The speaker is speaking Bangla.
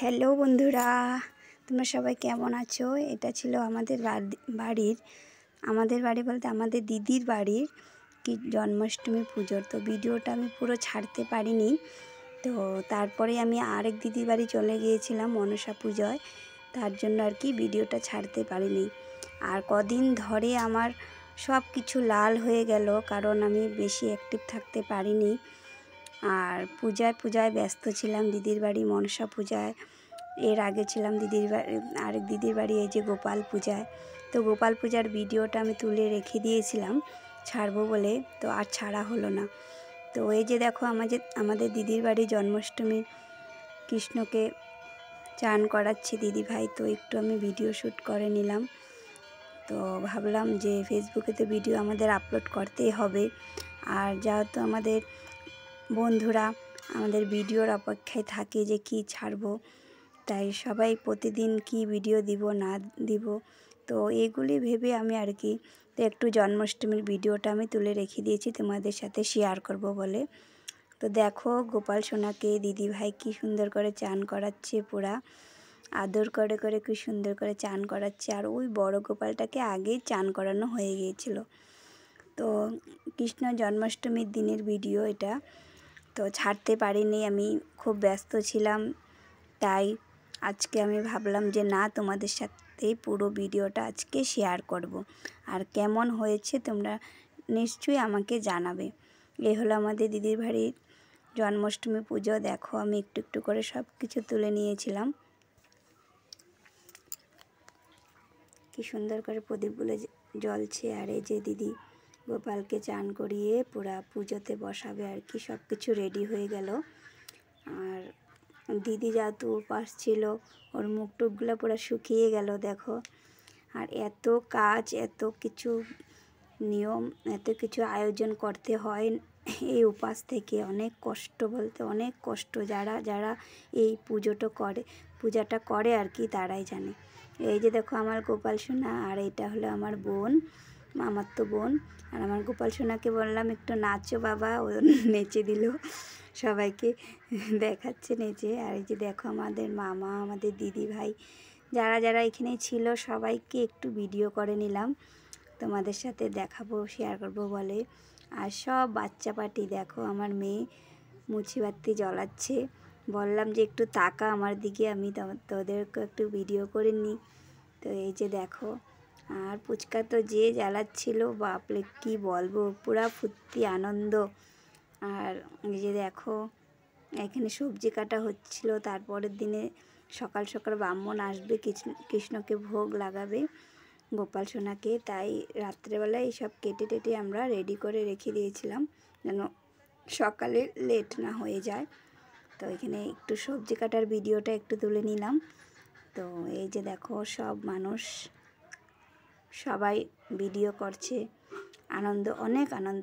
হ্যালো বন্ধুরা, তোমরা সবাই কেমন আছো? এটা ছিল আমাদের বাড়ি বলতে আমাদের দিদির বাড়ির কি জন্মাষ্টমী পুজোর। তো ভিডিওটা আমি পুরো ছাড়তে পারিনি। তো তারপরে আমি আরেক দিদির বাড়ি চলে গিয়েছিলাম মনসা পুজোয়, তার জন্য আর কি ভিডিওটা ছাড়তে পারিনি। আর কদিন ধরে আমার সব কিছু লাল হয়ে গেল, কারণ আমি বেশি অ্যাক্টিভ থাকতে পারিনি। আর পূজায় ব্যস্ত ছিলাম, দিদির বাড়ি মনসা পূজায়। এর আগে ছিলাম আরেক দিদির বাড়ি এই যে গোপাল পূজায়। তো গোপাল পূজার ভিডিওটা আমি তুলে রেখে দিয়েছিলাম ছাড়বো বলে, তো আর ছাড়া হলো না। তো এই যে দেখো আমাদের দিদির বাড়ি জন্মাষ্টমী কৃষ্ণকে চান করাচ্ছে দিদি ভাই, তো একটু আমি ভিডিও শ্যুট করে নিলাম। তো ভাবলাম যে ফেসবুকে তো ভিডিও আমাদের আপলোড করতেই হবে, আর যেহেতু আমাদের বন্ধুরা আমাদের ভিডিওর অপেক্ষায় থাকে যে কি ছাড়বো, তাই সবাই প্রতিদিন কি ভিডিও দিব না দিব, তো এগুলি ভেবে আমি আর কি তো একটু জন্মাষ্টমীর ভিডিওটা আমি তুলে রেখে দিয়েছি তোমাদের সাথে শেয়ার করব বলে। তো দেখো গোপাল সোনাকে দিদি ভাই কি সুন্দর করে চান করাচ্ছে, পুরা আদর করে করে কি সুন্দর করে চান করাচ্ছে। আর ওই বড় গোপালটাকে আগেই চান করানো হয়ে গিয়েছিল। তো কৃষ্ণ জন্মাষ্টমীর দিনের ভিডিও এটা, তো ছাড়তে পারিনি, আমি খুব ব্যস্ত ছিলাম। তাই আজকে আমি ভাবলাম যে না, তোমাদের সাথেই পুরো ভিডিওটা আজকে শেয়ার করব। আর কেমন হয়েছে তোমরা নিশ্চয়ই আমাকে জানাবে। এই হলো আমাদের দিদির বাড়ির জন্মাষ্টমী পুজো। দেখো আমি একটু একটু করে সব কিছু তুলে নিয়েছিলাম। কি সুন্দর করে প্রদীপগুলো জ্বলছে। আর এই যে দিদি গোপালকে চান করিয়ে পুরা পুজোতে বসাবে আর কি, সব কিছু রেডি হয়ে গেল। আর দিদি যেহেতু উপাস ছিল, ওর মুখ টুকগুলো পুরো শুকিয়ে গেল দেখো। আর এত কাজ, এত কিছু নিয়ম, এত কিছু আয়োজন করতে হয় এই উপাস থেকে। অনেক কষ্ট বলতে অনেক কষ্ট। যারা এই পূজাটা করে আর কি, তারাই জানে। এই যে দেখো আমার গোপাল সোনা, আর এটা হলো আমার বোন, মামাতো বোন। আর আমার গোপাল সোনাকে বললাম একটু নাচো বাবা, ও নেচে দিল, সবাইকে দেখাচ্ছে নেচে। আর এই যে দেখো আমাদের মামা, আমাদের দিদি ভাই, যারা এখানে ছিল সবাইকে একটু ভিডিও করে নিলাম, তোমাদের সাথে দেখাবো শেয়ার করব বলে। আর সব বাচ্চা পার্টি দেখো, আমার মেয়ে মুচিবাতি জ্বলাচ্ছে। বললাম যে একটু তাকা আমার দিকে, আমি তোদেরকে একটু ভিডিও করে নিই। তো এই যে দেখো, আর ফুচকা তো যে জ্বালাচ্ছিল বাপরে কি বলবো, পুরা ফুর্তি আনন্দ। আর এই যে দেখো এখানে সবজি কাটা হচ্ছিল। তারপরের দিনে সকাল সকাল ব্রাহ্মণ আসবে, কৃষ্ণকে ভোগ লাগাবে গোপাল সোনাকে। তাই রাত্রেবেলায় এইসব কেটে টেটে আমরা রেডি করে রেখে দিয়েছিলাম যেন সকালে লেট না হয়ে যায়। তো এখানে একটু সবজি কাটার ভিডিওটা একটু তুলে নিলাম। তো এই যে দেখো সব মানুষ সবাই ভিডিও করছে, অনেক আনন্দ